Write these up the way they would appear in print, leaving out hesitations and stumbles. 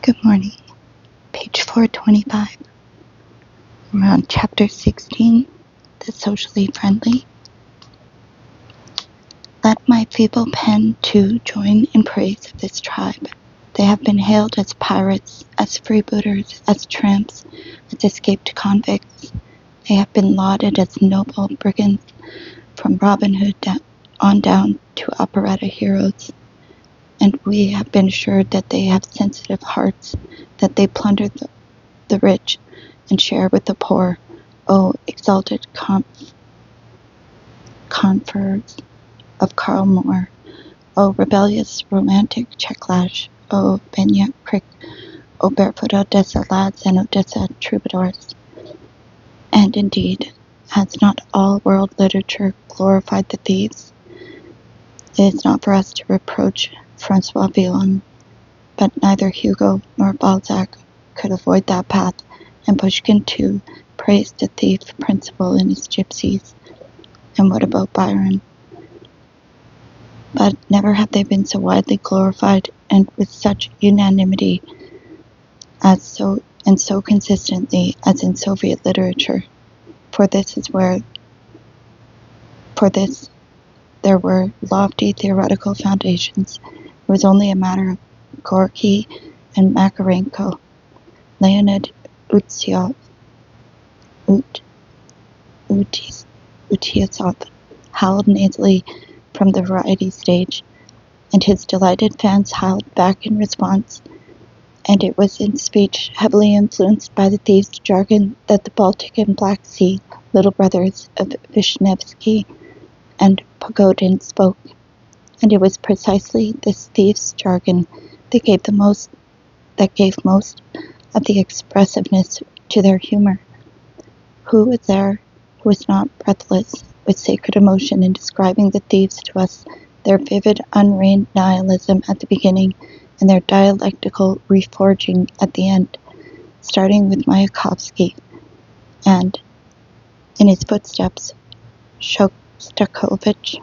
Good morning. Page 425. We're on chapter 16, the socially friendly. Let my feeble pen too join in praise of this tribe. They have been hailed as pirates, as freebooters, as tramps, as escaped convicts. They have been lauded as noble brigands, from Robin Hood on down to operetta heroes. And we have been assured that they have sensitive hearts, that they plunder the rich and share with the poor. O exalted conferers of Karl Moore, O rebellious romantic Checklash, O Benyak Crick, O barefoot Odessa lads and Odessa troubadours. And indeed, has not all world literature glorified the thieves? It is not for us to reproach Francois Villon, but neither Hugo nor Balzac could avoid that path, and Pushkin too praised the thief principle in his gypsies. And what about Byron? But never have they been so widely glorified and with such unanimity so consistently as in Soviet literature. For this there were lofty theoretical foundations. It was only a matter of Gorky and Makarenko. Leonid Utiasov howled nasally from the variety stage, and his delighted fans howled back in response, and it was in speech heavily influenced by the thieves' jargon that the Baltic and Black Sea little brothers of Vishnevsky and Pogodin spoke, and it was precisely this thieves' jargon that gave most of the expressiveness to their humor. Who was there who was not breathless with sacred emotion in describing the thieves to us, their vivid, unreined nihilism at the beginning, and their dialectical reforging at the end, starting with Mayakovsky, and, in his footsteps, Shostakovich,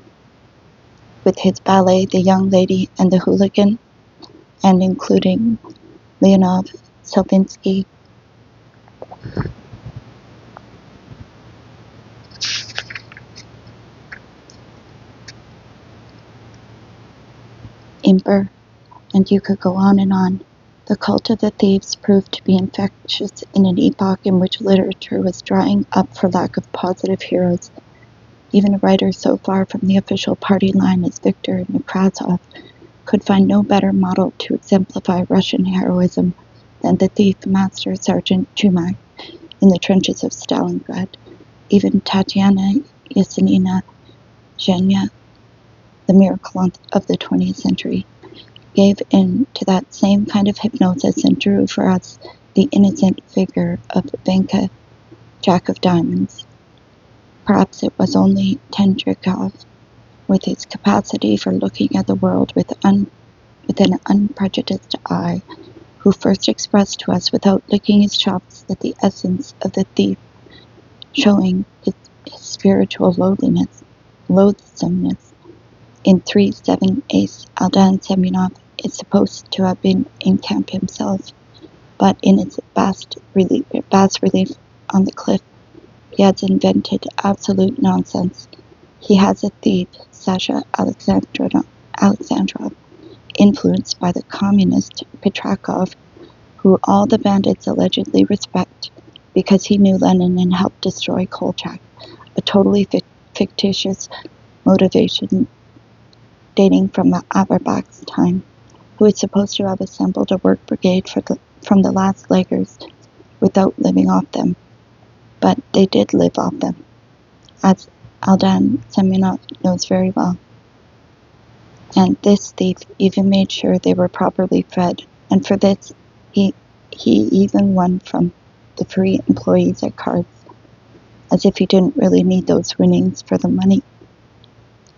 with his ballet The Young Lady and the Hooligan, and including Leonov, Selvinsky, Imber, and you could go on and on. The cult of the thieves proved to be infectious in an epoch in which literature was drying up for lack of positive heroes. Even a writer so far from the official party line as Viktor Nekrasov could find no better model to exemplify Russian heroism than the thief Master Sergeant Chumak in the trenches of Stalingrad. Even Tatiana Yesenina Zhenya, the miracle of the 20th century, gave in to that same kind of hypnosis and drew for us the innocent figure of Vanka, Jack of Diamonds. Perhaps it was only Tendrikov, with his capacity for looking at the world with an unprejudiced eye, who first expressed to us without licking his chops that the essence of the thief, showing his spiritual loathsomeness. In 3/7 Ace, Aldan Semyonov is supposed to have been in camp himself, but in its bas relief on the cliff, he has invented absolute nonsense. He has a thief, Sasha Alexandrov, influenced by the communist Petrakov, who all the bandits allegedly respect because he knew Lenin and helped destroy Kolchak, a totally fictitious motivation dating from the Averbach's time, who is supposed to have assembled a work brigade from the last laggers without living off them. But they did live off them, as Aldan Semyonov knows very well. And this thief even made sure they were properly fed, and for this he even won from the free employees at cards, as if he didn't really need those winnings for the money,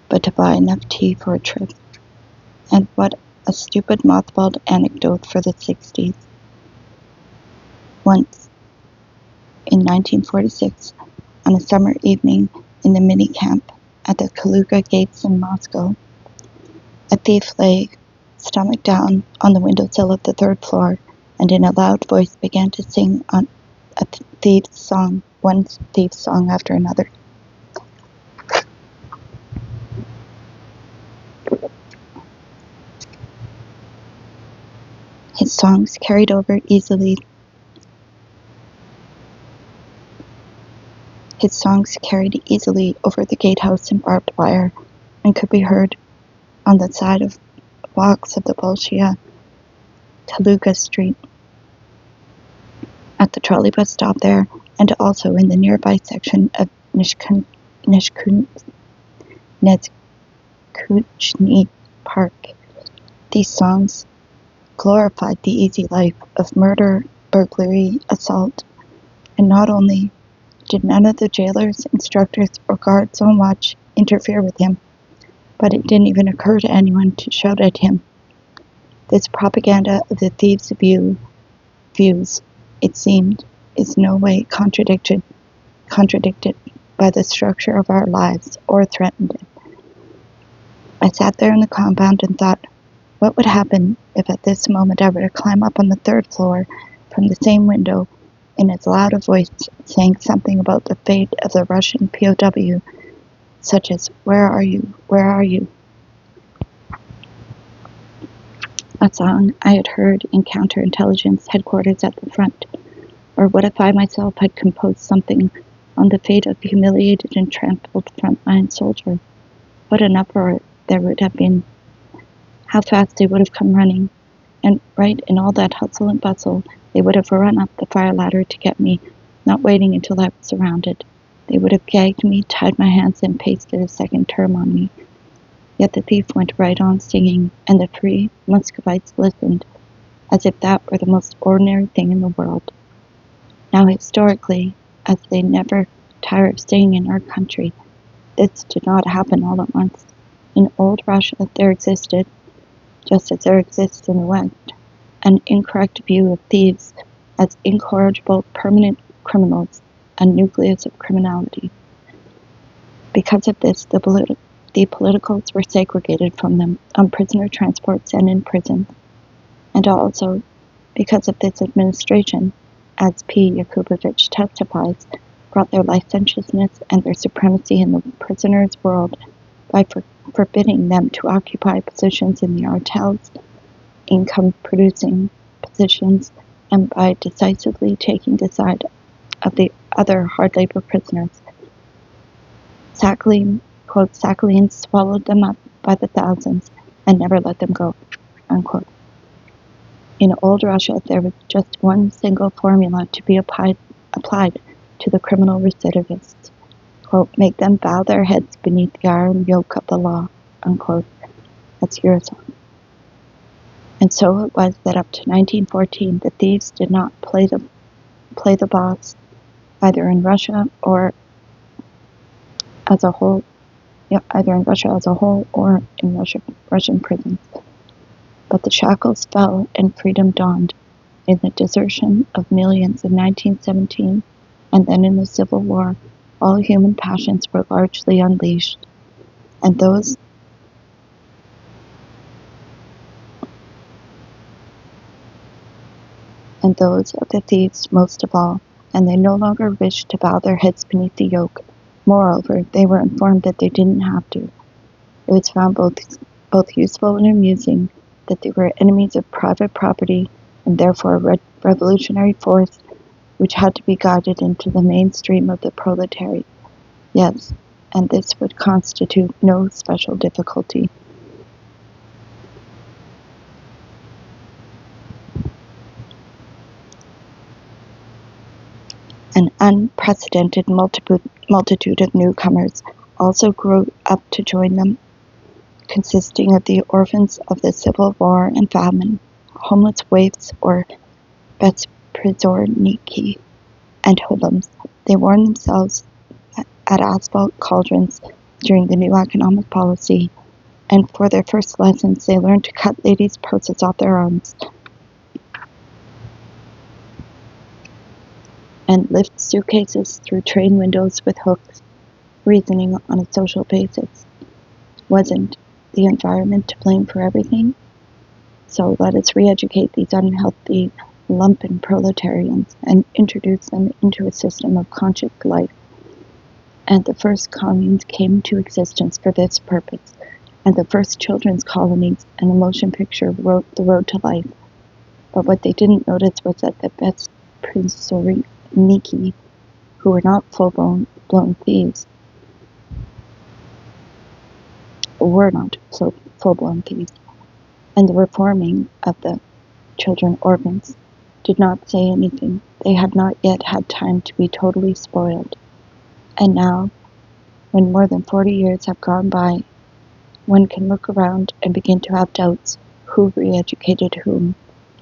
but to buy enough tea for a trip. And what a stupid mothballed anecdote for the 60s. Once, in 1946, on a summer evening in the mini-camp at the Kaluga gates in Moscow, a thief lay, stomach down, on the windowsill of the third floor, and in a loud voice began to sing on a thief's song, one thief's song after another. His songs carried easily over the gatehouse and barbed wire, and could be heard on the side of walks of the Bolshevik Kaluga Street, at the trolley bus stop there, and also in the nearby section of Nezhkuchny Park. These songs glorified the easy life of murder, burglary, assault, and not only did none of the jailers, instructors, or guards on watch interfere with him, but it didn't even occur to anyone to shout at him. This propaganda of the thieves' views, it seemed, is no way contradicted by the structure of our lives or threatened it. I sat there in the compound and thought, what would happen if at this moment I were to climb up on the third floor from the same window in as loud a voice, saying something about the fate of the Russian POW, such as, "Where are you? Where are you?" A song I had heard in counterintelligence headquarters at the front. Or what if I myself had composed something on the fate of the humiliated and trampled frontline soldier? What an uproar there would have been. How fast they would have come running. And right in all that hustle and bustle, they would have run up the fire ladder to get me, not waiting until I was surrounded. They would have gagged me, tied my hands, and pasted a second term on me. Yet the thief went right on singing, and the three Muscovites listened, as if that were the most ordinary thing in the world. Now historically, as they never tire of saying in our country, this did not happen all at once. In old Russia there existed, just as there exists in the West, an incorrect view of thieves as incorrigible permanent criminals, a nucleus of criminality. Because of this, the politicals were segregated from them on prisoner transports and in prison. And also, because of this administration, as P. Yakubovich testifies, brought their licentiousness and their supremacy in the prisoners' world by forbidding them to occupy positions in the artels, income-producing positions, and by decisively taking the side of the other hard labor prisoners. Sakhalin, quote, Sakhalin swallowed them up by the thousands and never let them go, unquote. In old Russia, there was just one single formula to be applied to the criminal recidivists. Quote, make them bow their heads beneath the iron yoke of the law, unquote. That's your song. And so it was that up to 1914, the thieves did not play the boss, either in Russia or as a whole, either in Russia as a whole or in Russian prisons. But the shackles fell and freedom dawned in the desertion of millions in 1917, and then in the Civil War, all human passions were largely unleashed, and those of the thieves most of all, and they no longer wished to bow their heads beneath the yoke. Moreover, they were informed that they didn't have to. It was found both useful and amusing that they were enemies of private property and therefore a revolutionary force which had to be guided into the mainstream of the proletariat. Yes, and this would constitute no special difficulty. An unprecedented multitude of newcomers also grew up to join them, consisting of the orphans of the Civil War and famine, homeless waifs or besprizorniki, and hoodlums. They warmed themselves at asphalt cauldrons during the new economic policy, and for their first lessons they learned to cut ladies' purses off their arms and lift suitcases through train windows with hooks, reasoning on a social basis. Wasn't the environment to blame for everything? So let us re-educate these unhealthy lumpen proletarians and introduced them into a system of conscious life. And the first communes came into existence for this purpose, and the first children's colonies and the motion picture wrote the road to life. But what they didn't notice was that the best Prinsoriniki, who were not full-blown thieves, and the reforming of the children orphans did not say anything. They had not yet had time to be totally spoiled. And now, when more than 40 years have gone by, one can look around and begin to have doubts who re-educated whom.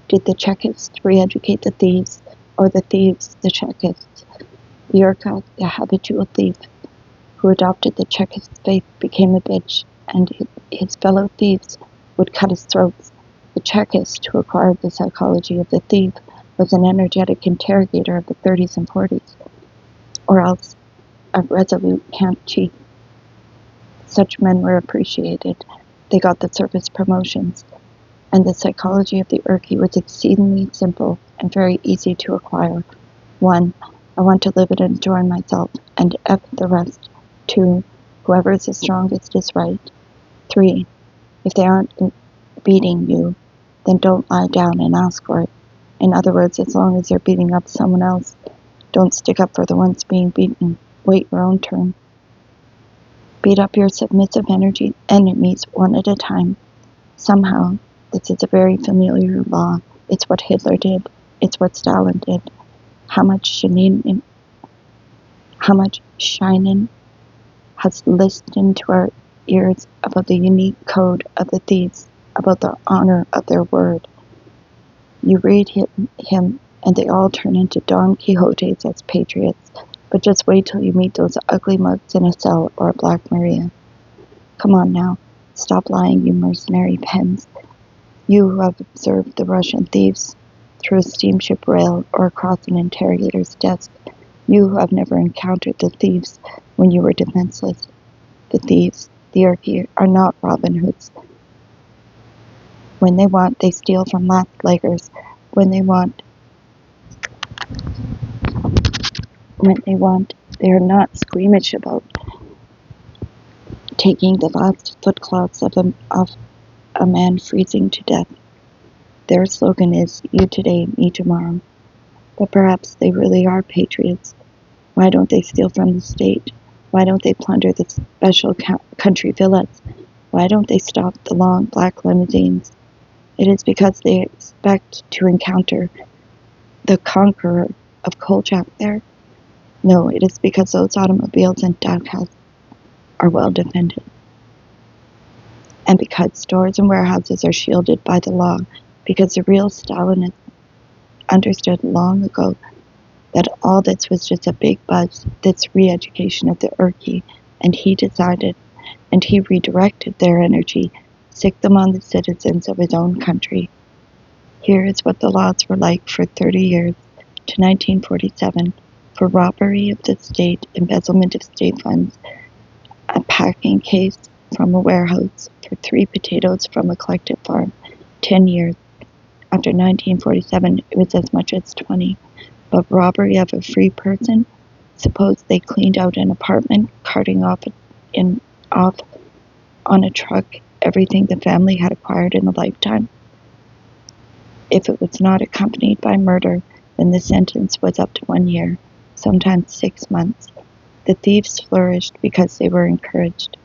Did the Chekists re-educate the thieves, or the thieves the Chekists? Yurka, the habitual thief, who adopted the Chekist faith, became a bitch, and his fellow thieves would cut his throats. The Chekist, who acquired the psychology of the thief, was an energetic interrogator of the 30s and 40s, or else a resolute camp chief. Such men were appreciated. They got the service promotions, and the psychology of the Urki was exceedingly simple and very easy to acquire. 1. I want to live it and enjoy myself, and F the rest. 2. Whoever is the strongest is right. 3. If they aren't beating you, then don't lie down and ask for it. In other words, as long as they're beating up someone else, don't stick up for the ones being beaten. Wait your own turn. Beat up your submissive enemies one at a time. Somehow, this is a very familiar law. It's what Hitler did. It's what Stalin did. How much Shinin has listened to our ears about the unique code of the thieves, about the honor of their word. You read him, and they all turn into Don Quixotes as patriots, but just wait till you meet those ugly mugs in a cell or a Black Maria. Come on now, stop lying, you mercenary pens. You who have observed the Russian thieves through a steamship rail or across an interrogator's desk, you who have never encountered the thieves when you were defenseless. The thieves, the Urki, are not Robin Hoods. When they want, they steal from last leggers. When they want, they are not squeamish about taking the last footcloths of a man freezing to death. Their slogan is, you today, me tomorrow. But perhaps they really are patriots. Why don't they steal from the state? Why don't they plunder the special country villas? Why don't they stop the long black limousines? It is because they expect to encounter the conqueror of Kolchak there? No, it is because those automobiles and dugouts are well defended. And because stores and warehouses are shielded by the law, because the real Stalinists understood long ago that all this was just a big buzz, this re-education of the Urki, and he decided, and he redirected their energy, sick them on the citizens of his own country. Here is what the laws were like for 30 years, to 1947, for robbery of the state, embezzlement of state funds, a packing case from a warehouse, for 3 potatoes from a collective farm, 10 years. After 1947, it was as much as 20. But robbery of a free person? Suppose they cleaned out an apartment, carting off on a truck everything the family had acquired in a lifetime. If it was not accompanied by murder, then the sentence was up to 1 year, sometimes 6 months. The thieves flourished because they were encouraged.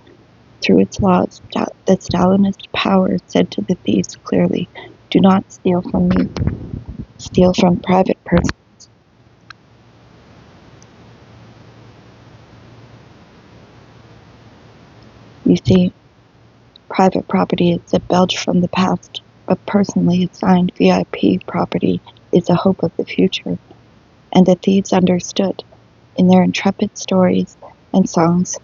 Through its laws, the Stalinist power said to the thieves clearly, do not steal from me, steal from private persons. You see, private property is a belch from the past, but personally assigned VIP property is the hope of the future. And the thieves understood. In their intrepid stories and songs,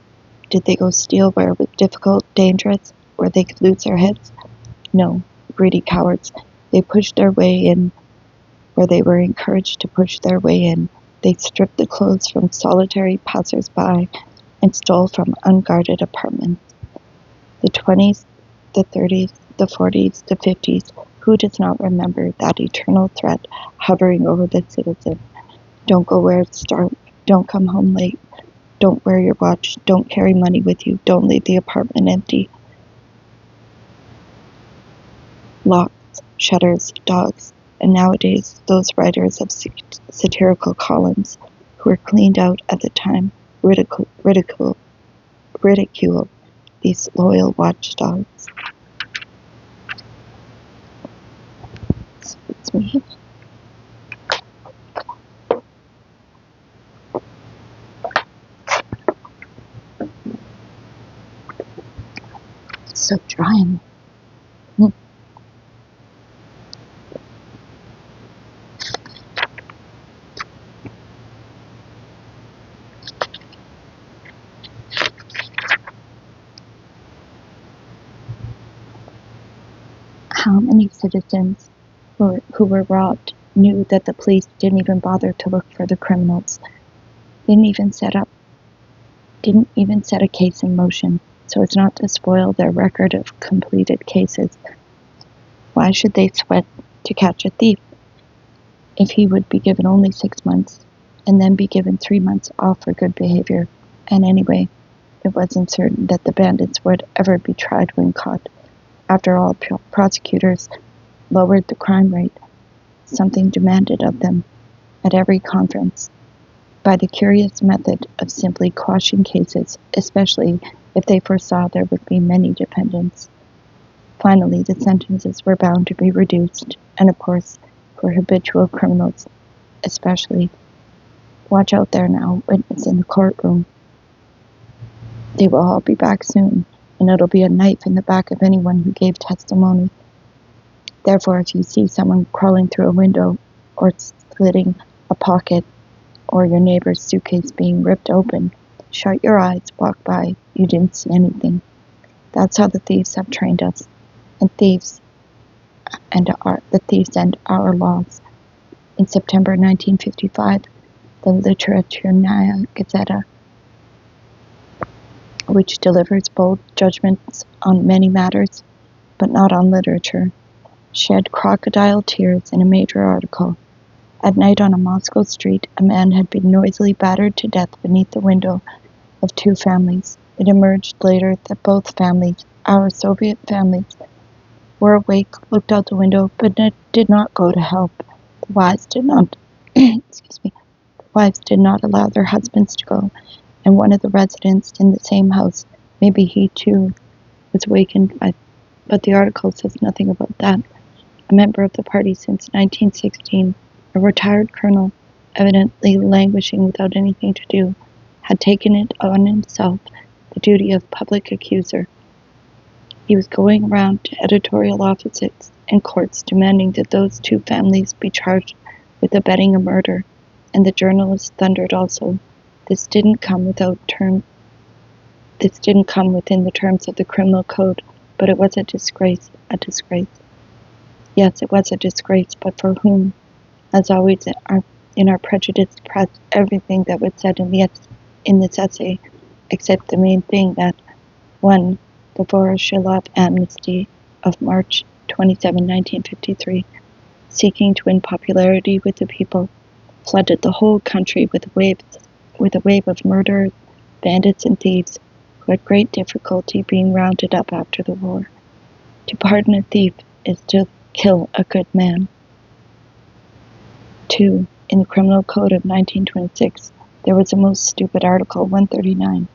did they go steal where it was difficult, dangerous, where they could lose their heads? No, greedy cowards. They pushed their way in where they were encouraged to push their way in. They stripped the clothes from solitary passers-by and stole from unguarded apartments. The 20s, the 30s, the 40s, the 50s, Who does not remember that eternal threat hovering over the citizen? Don't go where it's dark. Don't come home late. Don't wear your watch. Don't carry money with you. Don't leave the apartment empty. Locks, shutters, dogs, and nowadays those writers of satirical columns who were cleaned out at the time ridicule these loyal watchdogs. Excuse me. It's so dry in here. How many citizens who were robbed knew that the police didn't even bother to look for the criminals, didn't even set a case in motion so as not to spoil their record of completed cases? Why should they sweat to catch a thief if he would be given only 6 months and then be given 3 months off for good behavior? And anyway, it wasn't certain that the bandits would ever be tried when caught. After all, prosecutors lowered the crime rate, something demanded of them at every conference, by the curious method of simply quashing cases, especially if they foresaw there would be many defendants. Finally, the sentences were bound to be reduced, and of course, for habitual criminals especially. Watch out there now, witness in the courtroom. They will all be back soon, and it'll be a knife in the back of anyone who gave testimony. Therefore, if you see someone crawling through a window, or slitting a pocket, or your neighbor's suitcase being ripped open, shut your eyes, walk by, you didn't see anything. That's how the thieves have trained us, and the thieves and our laws. In September 1955, the Literaturная Gazeta, which delivers bold judgments on many matters, but not on literature, shed crocodile tears in a major article. At night on a Moscow street, a man had been noisily battered to death beneath the window of 2 families. It emerged later that both families, our Soviet families, were awake, looked out the window, but did not go to help. The wives did not allow their husbands to go, and one of the residents in the same house, maybe he too, was wakened by, but the article says nothing about that. A member of the party since 1916, a retired colonel, evidently languishing without anything to do, had taken it on himself the duty of public accuser. He was going around to editorial offices and courts demanding that those 2 families be charged with abetting a murder, and the journalists thundered also. This didn't come within the terms of the criminal code, but it was a disgrace. Yes, it was a disgrace, but for whom? As always in our prejudiced press, everything that was said in this essay, except the main thing that 1. The Voroshilov amnesty of March 27, 1953, seeking to win popularity with the people, flooded the whole country with a wave of murderers, bandits, and thieves who had great difficulty being rounded up after the war. To pardon a thief is to kill a good man. 2. In the Criminal Code of 1926, there was a most stupid article, 139,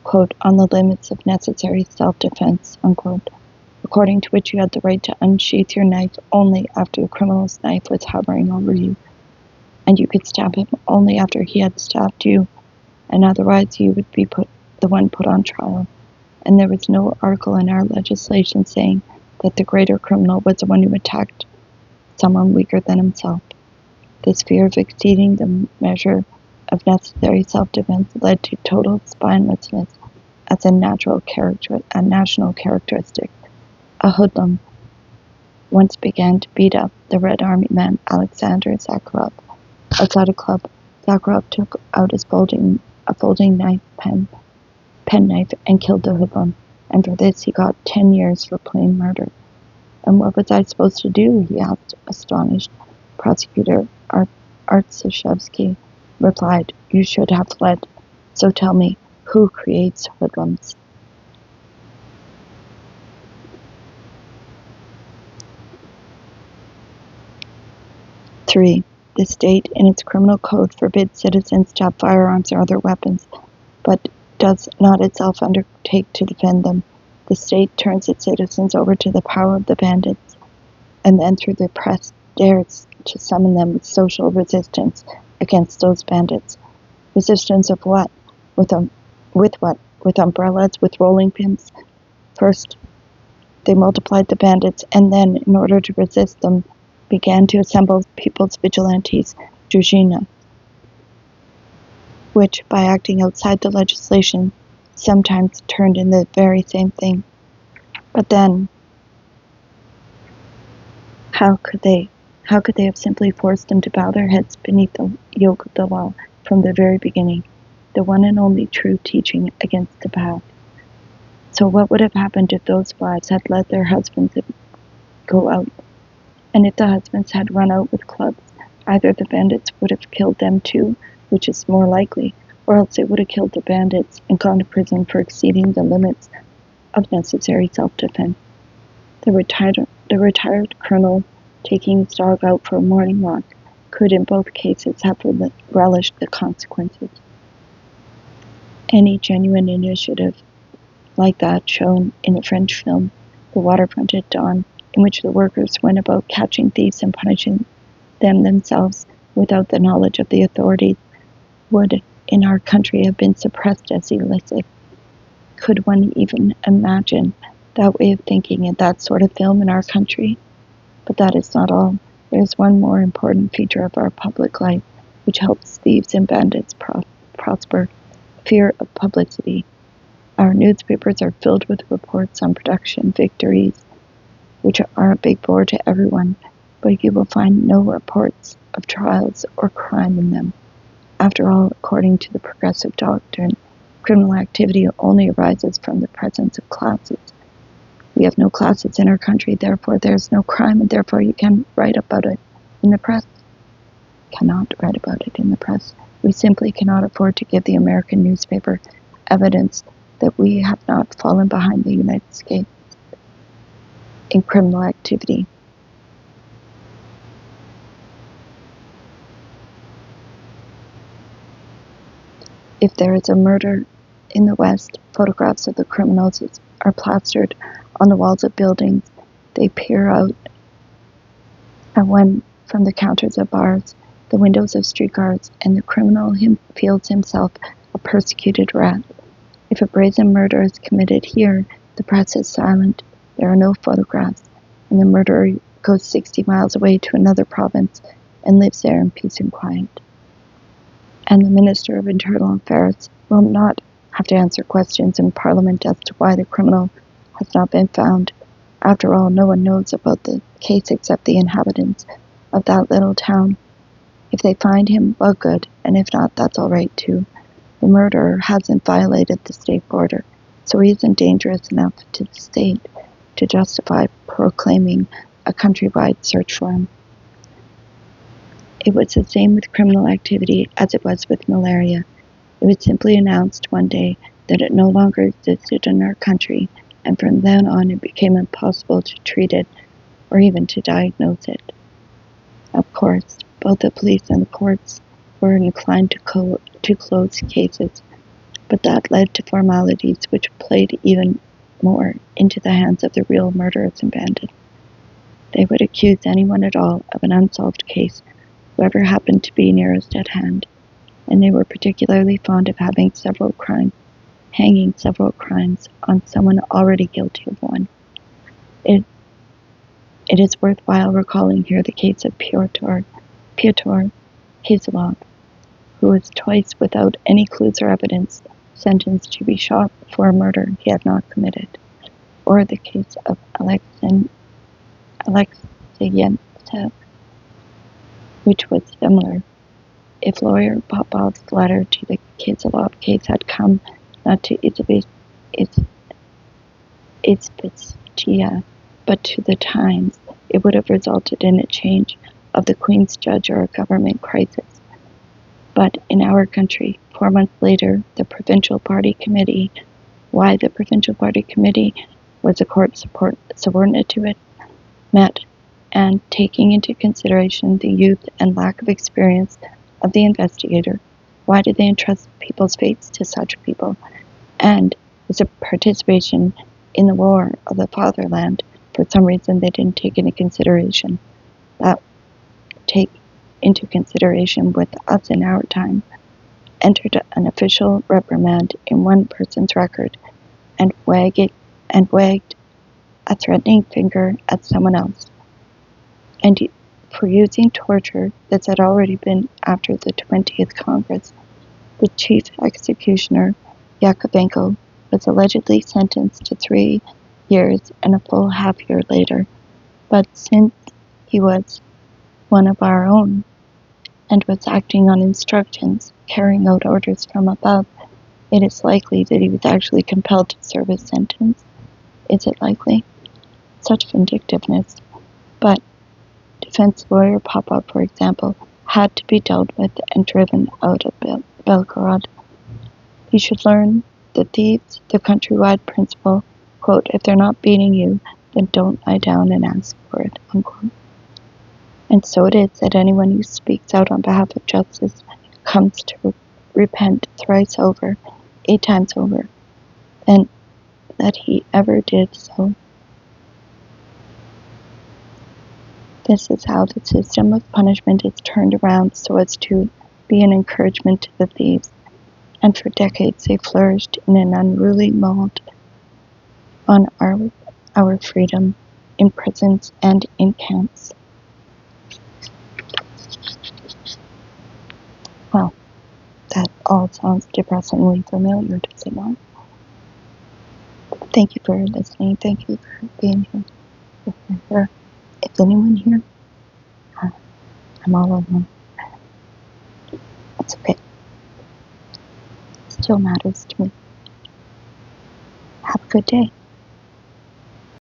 quote, on the limits of necessary self-defense, unquote, according to which you had the right to unsheath your knife only after the criminal's knife was hovering over you, and you could stab him only after he had stabbed you, and otherwise you would be the one put on trial. And there was no article in our legislation saying that the greater criminal was the one who attacked someone weaker than himself. This fear of exceeding the measure of necessary self-defense led to total spinelessness as a national characteristic. A hoodlum once began to beat up the Red Army man Alexander Zakharov. Outside a club, Zakharov took out his folding penknife and killed the hoodlum, and for this he got 10 years for plain murder. And what was I supposed to do? He asked, astonished. Prosecutor Artsishevsky replied, you should have fled. So tell me, who creates hoodlums? Three, the state in its criminal code forbids citizens to have firearms or other weapons, but does not itself undertake to defend them. The state turns its citizens over to the power of the bandits, and then through the press dares to summon them with social resistance against those bandits. Resistance of what? With what? With umbrellas, with rolling pins? First, they multiplied the bandits, and then, in order to resist them, began to assemble people's vigilantes, Druzhina, which, by acting outside the legislation, sometimes turned in the very same thing. But then, how could they have simply forced them to bow their heads beneath the yoke of the law from the very beginning, the one and only true teaching against the bad? So what would have happened if those wives had let their husbands go out? And if the husbands had run out with clubs, either the bandits would have killed them too, which is more likely, or else they would have killed the bandits and gone to prison for exceeding the limits of necessary self-defense. The retired colonel, taking his dog out for a morning walk, could in both cases have relished the consequences. Any genuine initiative like that shown in a French film, The Waterfront at Dawn, in which the workers went about catching thieves and punishing them themselves without the knowledge of the authorities, would in our country have been suppressed as illicit. Could one even imagine that way of thinking in that sort of film in our country? But that is not all. There is one more important feature of our public life which helps thieves and bandits prosper: fear of publicity. Our newspapers are filled with reports on production victories, which are a big bore to everyone, but you will find no reports of trials or crime in them. After all, according to the progressive doctrine, criminal activity only arises from the presence of classes. We have no classes in our country, therefore there is no crime, and therefore you can write about it in the press. Cannot write about it in the press. We simply cannot afford to give the American newspaper evidence that we have not fallen behind the United States in criminal activity. If there is a murder in the West, photographs of the criminals are plastered on the walls of buildings. They peer out at one from the counters of bars, the windows of streetcars, and the criminal feels himself a persecuted rat. If a brazen murder is committed here, the press is silent. There are no photographs, and the murderer goes 60 miles away to another province and lives there in peace and quiet. And the Minister of Internal Affairs will not have to answer questions in Parliament as to why the criminal has not been found. After all, no one knows about the case except the inhabitants of that little town. If they find him, well, good, and if not, that's all right too. The murderer hasn't violated the state border, so he isn't dangerous enough to the state to justify proclaiming a countrywide search for him. It was the same with criminal activity as it was with malaria. It was simply announced one day that it no longer existed in our country, and from then on it became impossible to treat it or even to diagnose it. Of course, both the police and the courts were inclined to close cases, but that led to formalities which played even more into the hands of the real murderers and bandits. They would accuse anyone at all of an unsolved case, whoever happened to be nearest at hand, and they were particularly fond of hanging several crimes on someone already guilty of one. It is worthwhile recalling here the case of Pyotr Kiselov, who was twice, without any clues or evidence, sentenced to be shot for a murder he had not committed, or the case of Aleksandr Solzhenitsyn, which was similar. If lawyer Popov's letter to the Kiselov case had come not to Izvestia, but to the times it would have resulted in a change of the Queen's Judge or a government crisis. But in our country, 4 months later, the Provincial Party Committee, why the Provincial Party Committee was a court subordinate to it, met, and taking into consideration the youth and lack of experience of the investigator, why did they entrust people's fates to such people? And was a participation in the war of the fatherland, for some reason they didn't take into consideration, with us in our time, entered an official reprimand in one person's record and wagged a threatening finger at someone else. And for using torture that had already been after the 20th Congress, the chief executioner, Yakovenko, was allegedly sentenced to 3 years and a full half year later. But since he was one of our own and was acting on instructions, carrying out orders from above, it is likely that he was actually compelled to serve his sentence. Is it likely? Such vindictiveness. But defense lawyer Popov, for example, had to be dealt with and driven out of Belgorod. You should learn the thieves, the countrywide principle, quote, if they're not beating you, then don't lie down and ask for it, unquote. And so it is that anyone who speaks out on behalf of justice comes to repent thrice over, 8 times over, and that he ever did so. This is how the system of punishment is turned around so as to be an encouragement to the thieves, and for decades they flourished in an unruly mold on our freedom in prisons and in camps. Well, that all sounds depressingly familiar, does it not? Thank you for listening. Thank you for being here. If you're here, if anyone here, I'm all alone. It's okay. It still matters to me. Have a good day.